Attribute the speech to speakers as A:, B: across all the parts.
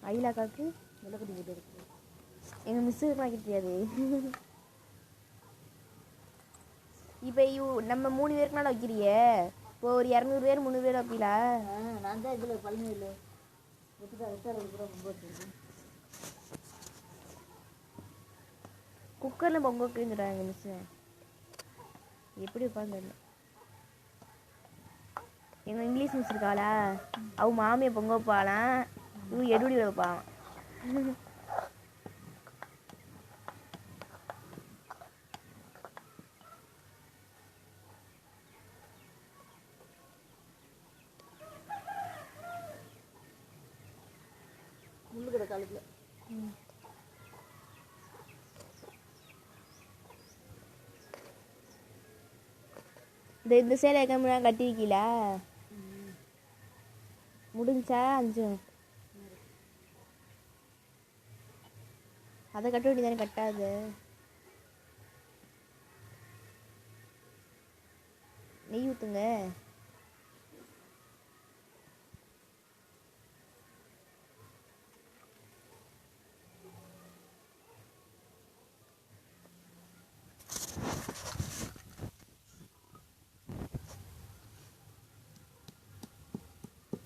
A: அயிலாக்காக்கு
B: வெள்ளக்கட்டி போட்டு இருக்கு.
A: எங்கள் மிஸ்ஸுக்கு வைக்க தெரியாது. இப்போ நம்ம 3 பேருக்குனால வைக்கிறியே, இப்போ ஒரு 200 பேர் 300 பேர் வைப்பீங்களா?
B: நான் தான் இதில் பழனியில் கூட பொங்க வச்சுருக்கேன்.
A: குக்கரில் பொங்க வைக்கிறாங்க எங்கள் மிஸ்ஸு. எப்படி வைப்பான்னு எங்கள் இங்கிலீஷ் மிஸ் இருக்காளா, அவ மாமியை பொங்க வைப்பாளாம், இவங்க எடுபடி வைப்பான்.
B: முள்ளு கடை காலத்தில்
A: இந்த சேலை கம்மியாக கட்டிருக்கீங்களா? முடிஞ்சா 5 அதை கட்ட வேண்டியதானே, கட்டாது. நெய் ஊற்றுங்க.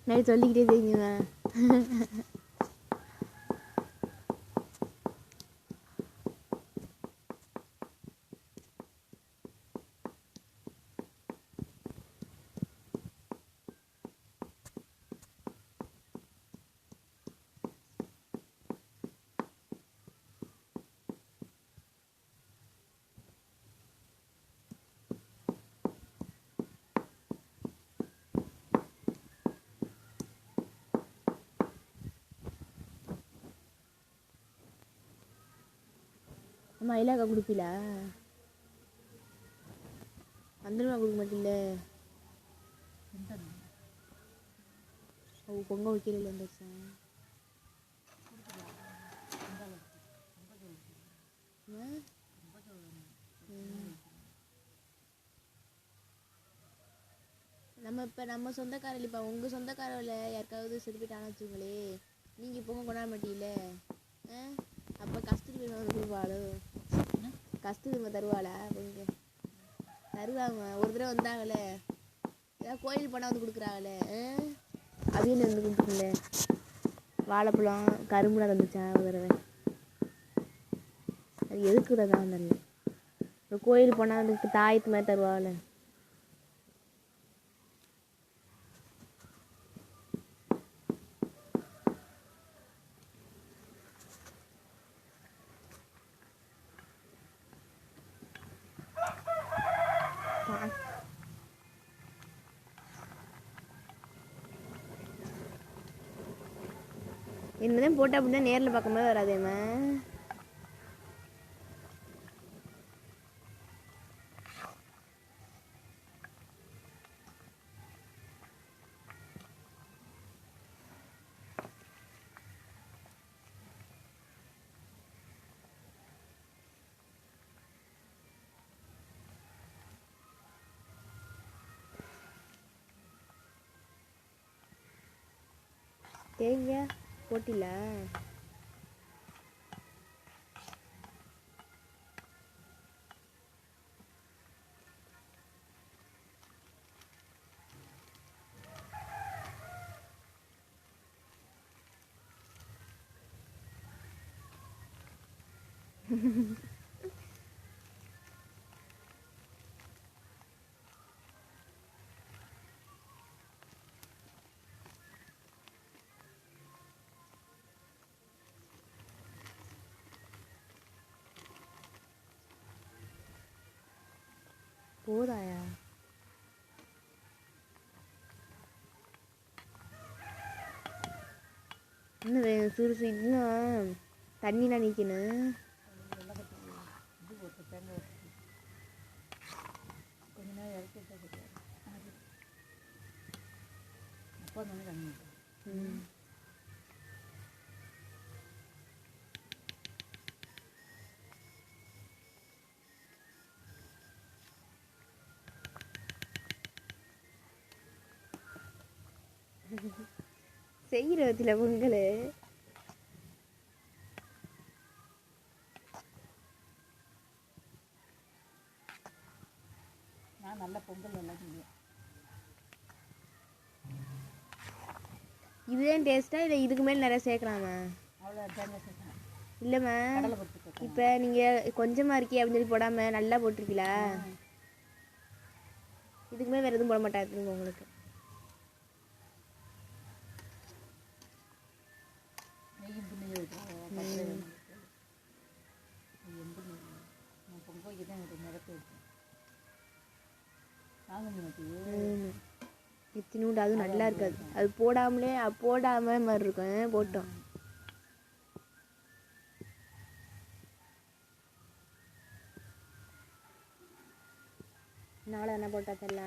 A: நான் சொல்லிக்கிட்டே தெரியுங்க. அம்மா அயிலாக்கா கொடுப்பீங்களா? வந்துடுமா கொடுக்க மாட்டில்ல? அவ பொங்க வைக்கல இருந்துச்சா? நம்ம சொந்தக்காரில் இப்போ உங்கள் சொந்தக்காரில் யாருக்காவது செதுப்பிட்டான்னு வச்சுங்களே, நீங்கள் பொங்க கொண்டாட மாட்டீங்கள? அப்போ கஸ்தூரி தருவாளோ? கஸ்தூரி தருவாளா? கொஞ்சம் தருவாங்க. ஒரு தடவை வந்தாங்களே, ஏதாவது கோயில் போனால் வந்து கொடுக்குறாங்களே, அவியல் வந்து கொடுத்துருல, வாழைப்பழம் கரும்புலாம் தந்துச்சா ஒரு தடவை? அது எதுக்கு தான் தெரியல. இப்போ கோயில் போனால் வந்து தாயத்து மாதிரி தருவாங்களே. என்னதான் போட்டா அப்படின்னா நேரில் பார்க்கும்போது வராதேம்மா. தேங்காய் போட்டில போதாயா? இன்னும் சுறுசு இன்னும் தண்ணிலாம் நிற்கணும்.
B: கொஞ்ச நேரம் இறக்கி அப்போ தானே தண்ணி.
A: செய்கிற வத்தில பொங்கல் இதுதான் டேஸ்ட்டா இல்லை இதுக்கு மேலே நிறைய சேர்க்கலாமா?
B: அவ்வளோ தேங்காய் சேர்க்கணும்.
A: இல்லைம்மா,
B: கடலை போட்டு
A: இப்போ நீங்கள் கொஞ்சமாக இருக்கே அப்படின்னு சொல்லி போடாமல் நல்லா போட்டிருக்கீங்களா? இதுக்கு மேலே வேறு எதுவும் போட மாட்டாங்க உங்களுக்கு?
B: நெய்யும் புண்ணியை வைக்கிறேன். பொங்க வைக்க தான் எனக்கு நிறத்து வைப்பேன். வாங்க முடியும்.
A: இத்தினூண்டு அதுவும் நல்லா இருக்காது. அது போடாம மாதிரி இருக்கும். போட்டோம் நாளை என்ன போட்டா தெரியல.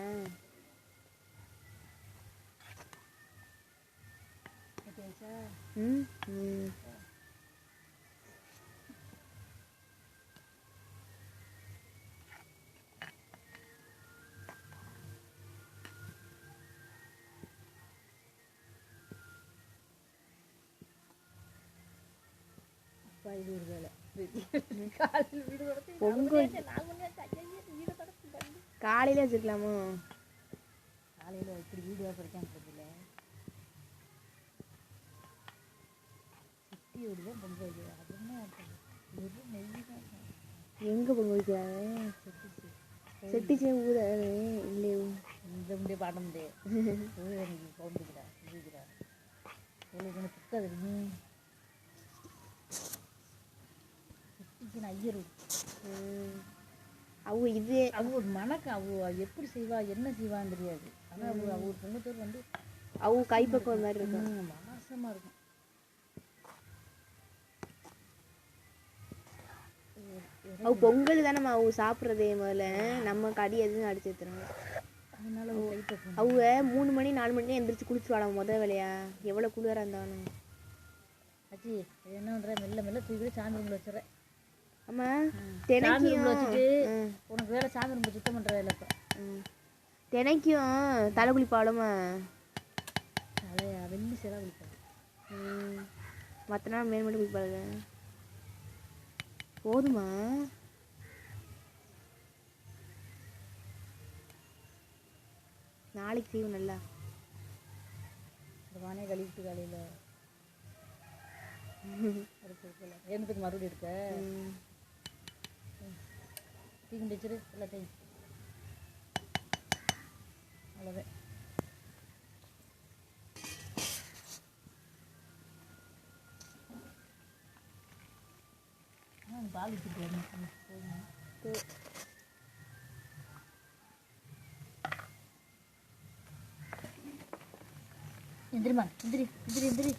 A: காலையில வச்சுக்கலாமோ?
B: காலையில் இப்படி வீடியோ படிக்காமல சிட்டியோடு தான் பொங்க வைக்கிறது. அது என்ன நெய் தான்
A: எங்கே பொங்க வைக்கிறாங்க? செட்டிச்சே ஊத இல்லையோ
B: இந்த முடிய பாட முடியாது. எனக்கு கவுந்துக்கிறா இதுக்கிறா உங்களுக்கு சுத்தாது. செட்டிச்சு ஐயர்
A: அவங்க இது
B: அவங்க மணக்க அவ எப்படி செய்வா என்ன செய்வான்னு தெரியாது. ஆனால் அவங்க பொங்கத்தூர் வந்து
A: அவங்க கைப்பக்குவம் மாதிரி இருக்கும்.
B: வாசமாக இருக்கும்.
A: அவங்க பொங்கல் தானே அவங்க சாப்பிட்றதே. முதல்ல நம்ம கடி எதுவும் அடிச்சு எடுத்துறாங்க.
B: அதனால
A: அவங்க 3 மணி 4 மணி எந்திரிச்சு குளிச்சுவாங்க முதல் வேலையா. எவ்வளோ குளிராக இருந்தாலும்
B: ஆச்சு என்ன பண்ணுறேன், மெல்ல மெல்ல தூக்கி சாமி ரூமில் வச்சுறேன்.
A: ஆமா,
B: தினைக்கும் வச்சுட்டு உனக்கு வேலை சாமி ரூம் சுத்தம் பண்ணுற வேலை. இப்போ
A: தினைக்கும் தலை குளிப்பாடுமா?
B: தலையா வெள்ளி சில குளிப்பாடு.
A: மற்ற நாள் மேல் மட்டும் குளிப்பாடுங்க போதுமா? நாளைக்கு செய்வோம் நல்லா.
B: வானே கழிவிட்டு காலையில் எனக்கு மறுபடியும் எடுக்க தீங்கு வச்சிரு எல்லாத்தையும். அவ்வளோதான். பால் வச்சுட்டு எந்திரிமா எந்திரி எந்திரி எந்திரி.